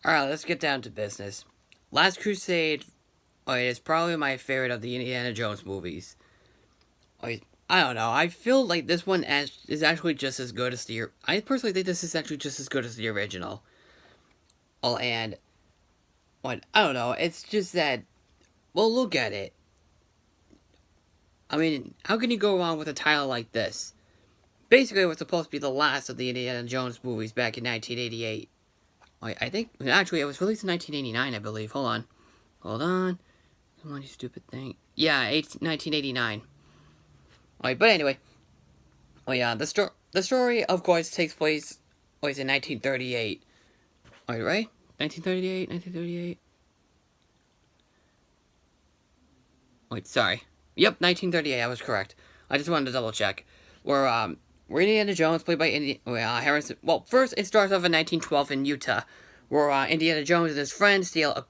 Alright, let's get down to business. Last Crusade is probably my favorite of the Indiana Jones movies. I don't know. I feel like this one is actually just as good as the. I personally think this is actually just as good as the original. Oh, and I don't know. It's just that. Well, look at it. I mean, how can you go wrong with a title like this? Basically, it was supposed to be the last of the Indiana Jones movies back in 1988. I think actually it was released in 1989, I believe. Hold on. Come on, you stupid thing. Yeah, 1989. But anyway, the story of course takes place in 1938. Right? 1938, 1938. Sorry. Yep, 1938. I was correct. I just wanted to double check. Where Indiana Jones, played by Harrison. Well, first it starts off in 1912 in Utah, where Indiana Jones and his friends steal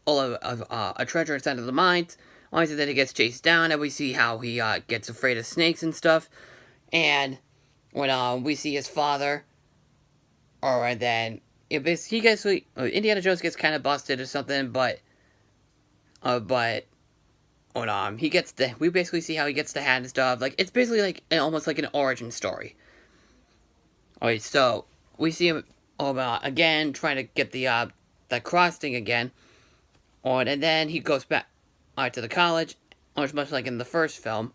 a treasure inside of the mines. Only then he gets chased down, and we see how he gets afraid of snakes and stuff. And when we see his father, or then he gets Indiana Jones gets kind of busted or something, but when he gets we basically see how he gets the hat and stuff. Like it's basically like almost like an origin story. Alright, so we see him again trying to get the cross thing again. And then he goes back to the college, much like in the first film.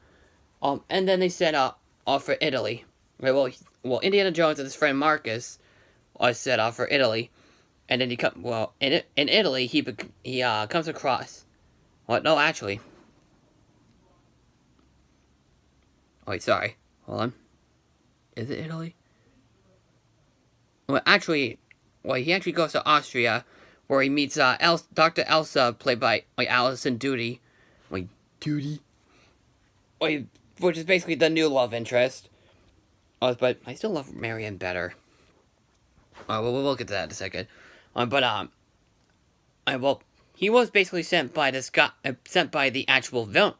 And then they set off for Italy. Right, well, Indiana Jones and his friend Marcus are set off for Italy, and then in Italy he comes across. Well, no, actually. Wait, sorry. Hold on. Is it Italy? Well, actually, he actually goes to Austria, where he meets Dr. Elsa, played by Alison Doody. Doody? Which is basically the new love interest. But I still love Marianne better. We'll get to that in a second. He was basically sent by the actual villain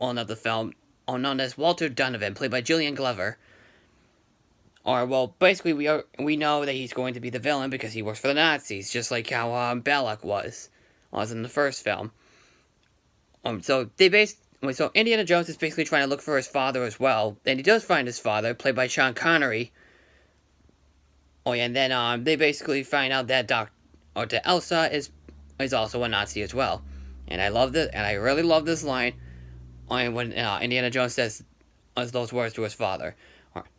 of the film, known as Walter Donovan, played by Julian Glover. Basically we know that he's going to be the villain because he works for the Nazis, just like how Belloc was in the first film. So Indiana Jones is basically trying to look for his father as well, and he does find his father, played by Sean Connery. And then they basically find out that Dr. Elsa is also a Nazi as well. And I love this, and I really love this line when Indiana Jones says those words to his father.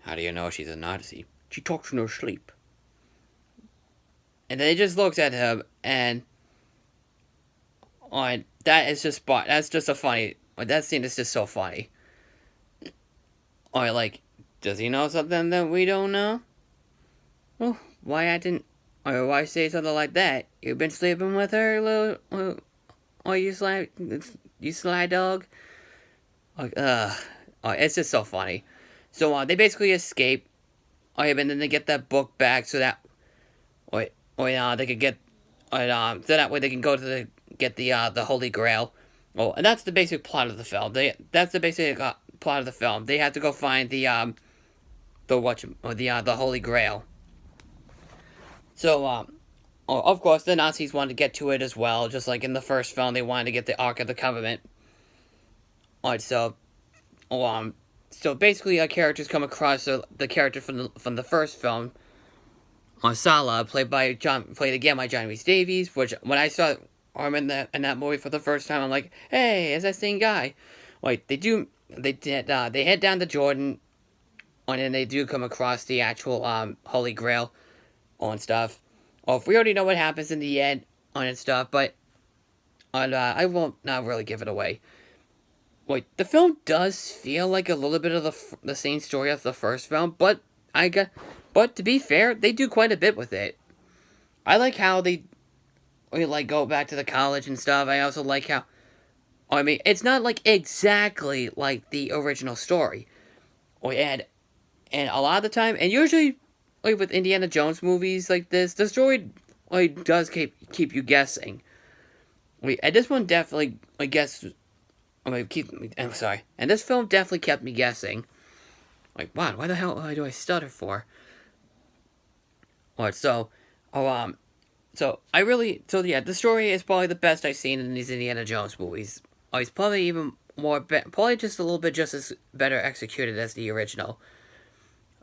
How do you know she's a Nazi? She talks in her sleep. And then he just looks at him, and that's just a funny. That scene is just so funny. Does he know something that we don't know? Well, why say something like that? You've been sleeping with her, you sly dog? It's just so funny. So they basically escape. And then they get that book back so that they could get so that way they can go to get the Holy Grail. And that's the basic plot of the film. That's the basic plot of the film. They have to go find the Holy Grail. So of course the Nazis wanted to get to it as well, just like in the first film they wanted to get the Ark of the Covenant. So basically, our characters come across the character from the first film, Sala, played again by John Rhys Davies. Which when I saw him in that movie for the first time, I'm like, hey, is that same guy? They head down to Jordan, and then they do come across the actual Holy Grail, and stuff. If we already know what happens in the end, and stuff, but I won't not really give it away. The film does feel like a little bit of the same story as the first film, but to be fair, they do quite a bit with it. I like how they go back to the college and stuff. I also like how, it's not exactly like the original story. And a lot of the time, and usually with Indiana Jones movies like this, the story does keep you guessing. And this one definitely, I guess. I'm sorry. And this film definitely kept me guessing. Wow, why the hell do I stutter for? the story is probably the best I've seen in these Indiana Jones movies. Oh, it's probably even more, probably just a little bit just as better executed as the original.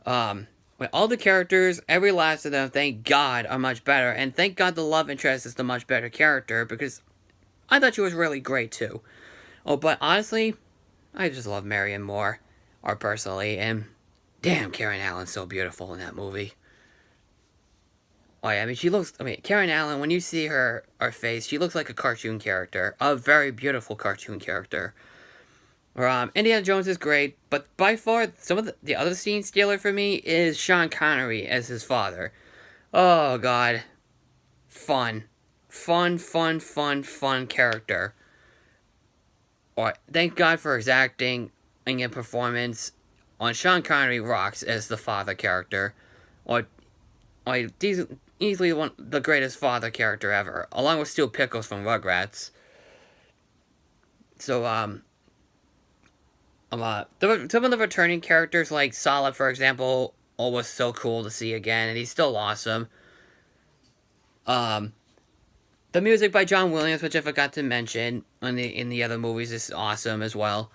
With all the characters, every last of them, thank God, are much better, and thank God the love interest is the much better character, because I thought she was really great too. Oh, but honestly, I just love Marion more, or personally, and damn, Karen Allen's so beautiful in that movie. Oh yeah, Karen Allen, when you see her face, she looks like a cartoon character. A very beautiful cartoon character. Indiana Jones is great, but by far, some of the other scene stealer for me is Sean Connery as his father. Oh god. Fun. Fun character. Thank God for his acting and performance. Sean Connery rocks as the father character. These easily the greatest father character ever, along with Stu Pickles from Rugrats. So, some of the returning characters, like Solid, for example, was so cool to see again, and he's still awesome. The music by John Williams, which I forgot to mention in the other movies, is awesome as well.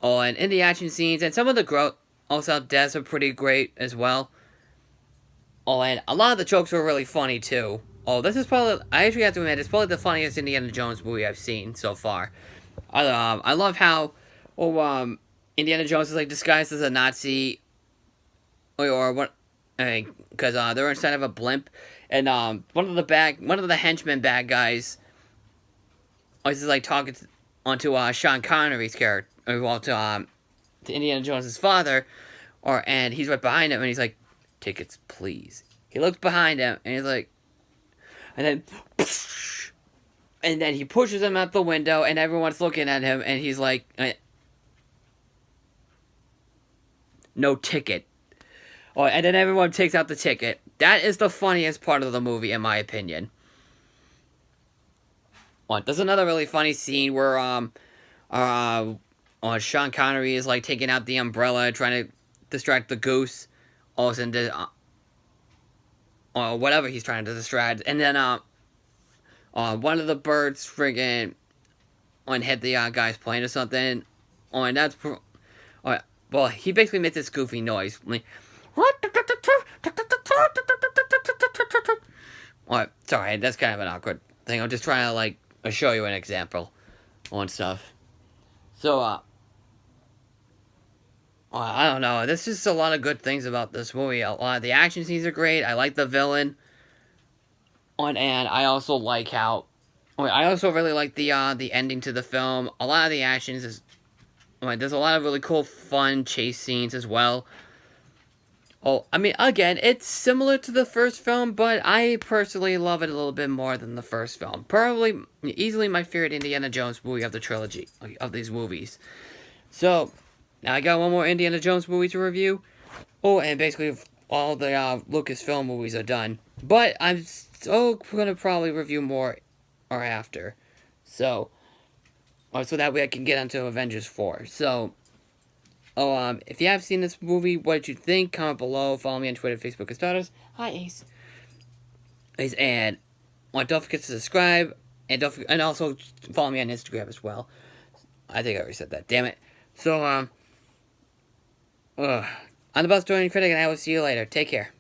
And in the action scenes, and some of the growth also deaths are pretty great as well. And a lot of the jokes were really funny too. This is probably, I actually have to admit, it's probably the funniest Indiana Jones movie I've seen so far. I love how, Indiana Jones is like disguised as a Nazi, or what, because they're inside of a blimp, and one of the henchmen bad guys, is like talking onto Sean Connery's character, to Indiana Jones' father, and he's right behind him, and he's like, "Tickets, please." He looks behind him, and he's like, and then he pushes him out the window, and everyone's looking at him, and he's like, "No ticket." And then everyone takes out the ticket. That is the funniest part of the movie, in my opinion. There's another really funny scene where Sean Connery is like taking out the umbrella, trying to distract the goose, or whatever he's trying to distract, and then one of the birds friggin' hit the guy's plane or something, and that's well, he basically makes this goofy noise, like, sorry, that's kind of an awkward thing. I'm just trying to like show you an example on stuff. So I don't know. There's just a lot of good things about this movie. A lot of the action scenes are great. I like the villain. And I also like how, I also really like the ending to the film. A lot of the actions is, there's a lot of really cool, fun chase scenes as well. Again, it's similar to the first film, but I personally love it a little bit more than the first film. Probably, easily my favorite Indiana Jones movie of the trilogy of these movies. So, now I got one more Indiana Jones movie to review. And basically all the Lucasfilm movies are done. But I'm still going to probably review more or after. So that way I can get onto Avengers 4. So, if you have seen this movie, what did you think? Comment below. Follow me on Twitter, Facebook, and Starters. Hi, Ace. And don't forget to subscribe. And also follow me on Instagram as well. I think I already said that. Damn it. So, I'm the Bostonian Critic, and I will see you later. Take care.